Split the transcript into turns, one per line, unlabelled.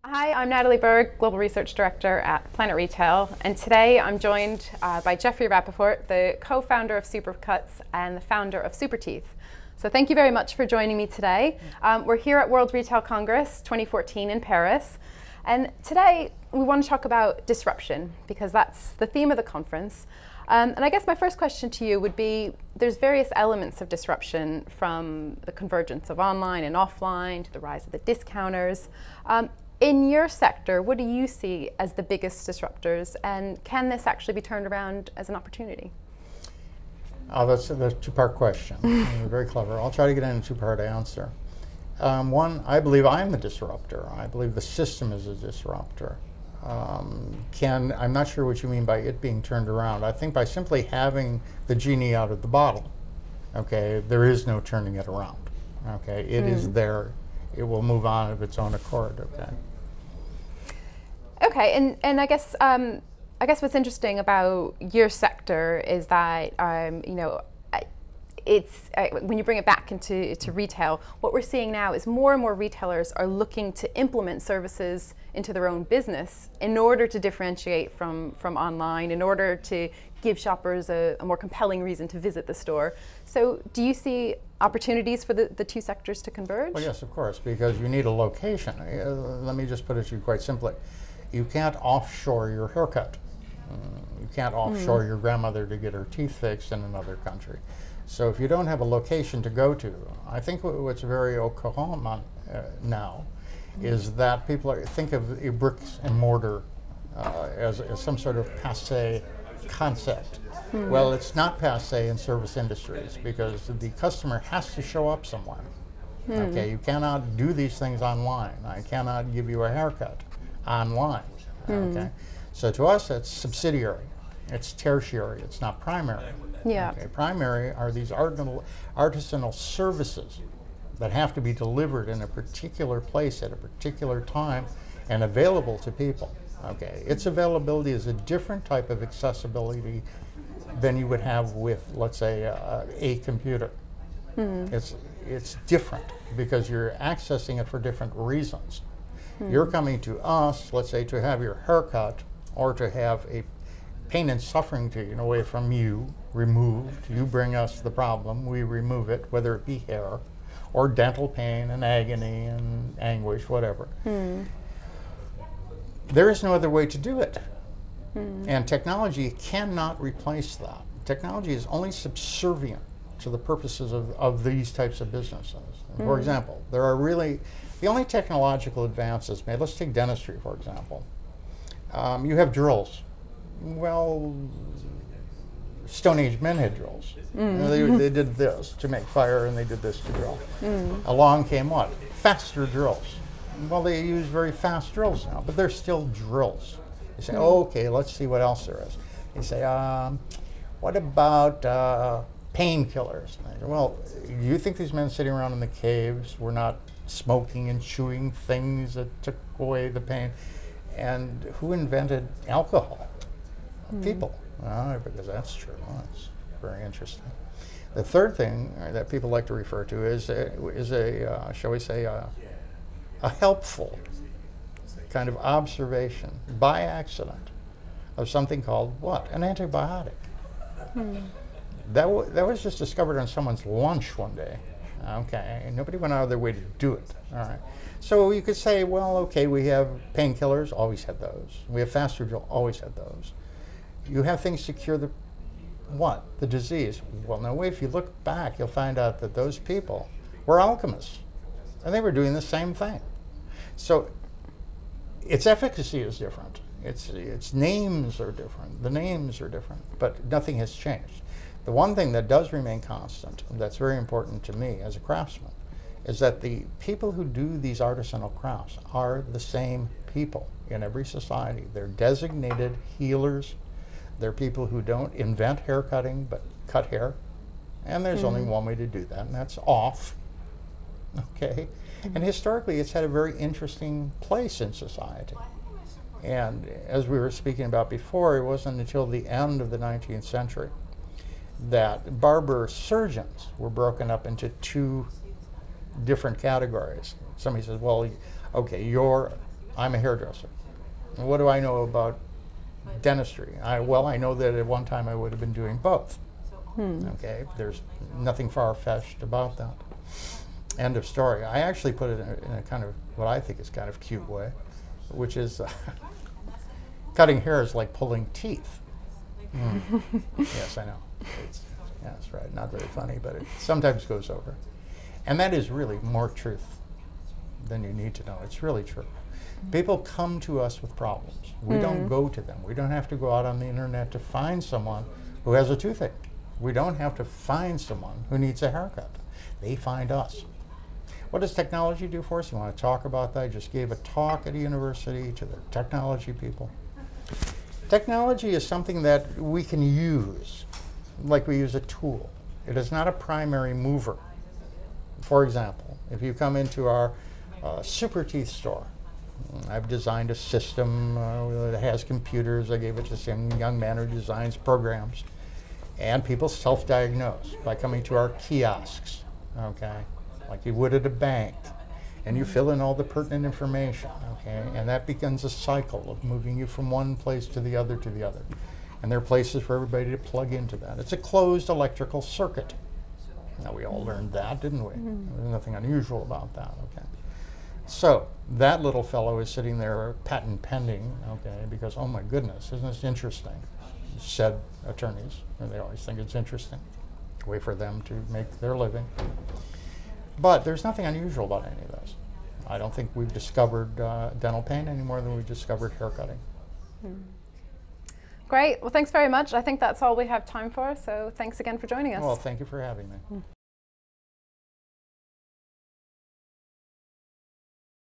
Hi, I'm Natalie Berg, Global Research Director at Planet Retail, and today I'm joined by Geoffrey Rappaport, the co-founder of Supercuts and the founder of Superteeth. So thank you very much for joining me today. We're here at World Retail Congress 2014 in Paris, and today we want to talk about disruption because that's the theme of the conference. And I guess my first question to you would be, there's various elements of disruption, from the convergence of online and offline to the rise of the discounters. In your sector, what do you see as the biggest disruptors, and can this actually be turned around as an opportunity?
Oh, that's a two-part question. You're very clever. I'll try to get in a two-part answer. One, I believe I'm the disruptor. I believe the system is a disruptor. I'm not sure what you mean by it being turned around. I think by simply having the genie out of the bottle, okay, there is no turning it around. Okay, it is there. It will move on of its own accord. Okay.
Okay, and I guess what's interesting about your sector is that it's when you bring it back into retail, what we're seeing now is more and more retailers are looking to implement services into their own business in order to differentiate from online, in order to give shoppers a more compelling reason to visit the store. So do you see opportunities for the two sectors to converge?
Well, yes, of course, because you need a location. Let me just put it to you quite simply. You can't offshore your haircut. You can't offshore your grandmother to get her teeth fixed in another country. So if you don't have a location to go to, I think what's very au courant now is that people think of a bricks and mortar as some sort of passé concept. Well, it's not passé in service industries because the customer has to show up somewhere. Okay, you cannot do these things online. I cannot give you a haircut online. Okay, so to us it's subsidiary, it's tertiary, it's not primary.
Yeah.
Okay, primary are these artisanal services that have to be delivered in a particular place at a particular time and available to people. Okay, its availability is a different type of accessibility than you would have with, let's say, a computer. It's different because you're accessing it for different reasons. You're coming to us, let's say, to have your haircut or to have a pain and suffering taken away from you, removed. You bring us the problem, we remove it, whether it be hair or dental pain and agony and anguish, whatever. There is no other way to do it. And technology cannot replace that. Technology is only subservient to the purposes of these types of businesses. For example, there are really, the only technological advances made, let's take dentistry for example. You have drills. Well, Stone Age men had drills. They did this to make fire and they did this to drill. Along came what? Faster drills. Well, they use very fast drills now, but they're still drills. You say, oh, okay, let's see what else there is. You say, what about painkillers? Well, do you think these men sitting around in the caves were not smoking and chewing things that took away the pain? And who invented alcohol? People. Because that's true. That's very interesting. The third thing that people like to refer to is shall we say, a helpful kind of observation by accident of something called what? An antibiotic. That was just discovered on someone's lunch one day. Okay, and nobody went out of their way to do it. All right. So you could say, well, okay, we have painkillers, always had those. We have faster drill, always had those. You have things to cure the what? The disease. Well, no way. If you look back, you'll find out that those people were alchemists, and they were doing the same thing. So its efficacy is different. Its names are different. The names are different, but nothing has changed. The one thing that does remain constant, and that's very important to me as a craftsman, is that the people who do these artisanal crafts are the same people in every society. They're designated healers. They're people who don't invent hair cutting, but cut hair. And there's only one way to do that, and that's off. Okay? And historically, it's had a very interesting place in society. And as we were speaking about before, it wasn't until the end of the 19th century that barber surgeons were broken up into two different categories. Somebody says, well, okay, you're I'm a hairdresser. What do I know about dentistry? Well, I know that at one time I would have been doing both. Okay, there's nothing far-fetched about that. End of story. I actually put it in a kind of, what I think is kind of cute way, which is cutting hair is like pulling teeth. Yes, I know. That's right, not very funny, but it sometimes goes over. And that is really more truth than you need to know. It's really true. People come to us with problems. We don't go to them. We don't have to go out on the internet to find someone who has a toothache. We don't have to find someone who needs a haircut. They find us. What does technology do for us? You want to talk about that? I just gave a talk at a university to the technology people. Technology is something that we can use, like we use a tool. It is not a primary mover. For example, if you come into our Superteeth store, I've designed a system that has computers. I gave it to some young man who designs programs. And people self-diagnose by coming to our kiosks, okay, like you would at a bank. And you fill in all the pertinent information, okay, and that begins a cycle of moving you from one place to the other to the other. And there are places for everybody to plug into that. It's a closed electrical circuit. Now, we all learned that, didn't we? There's nothing unusual about that, okay. So that little fellow is sitting there patent pending, okay, because, oh my goodness, isn't this interesting? Said attorneys, and they always think it's interesting. Way for them to make their living. But there's nothing unusual about any of this. I don't think we've discovered dental pain any more than we've discovered haircutting.
Great. Well, thanks very much. I think that's all we have time for, so thanks again for joining us.
Well, thank you for having me.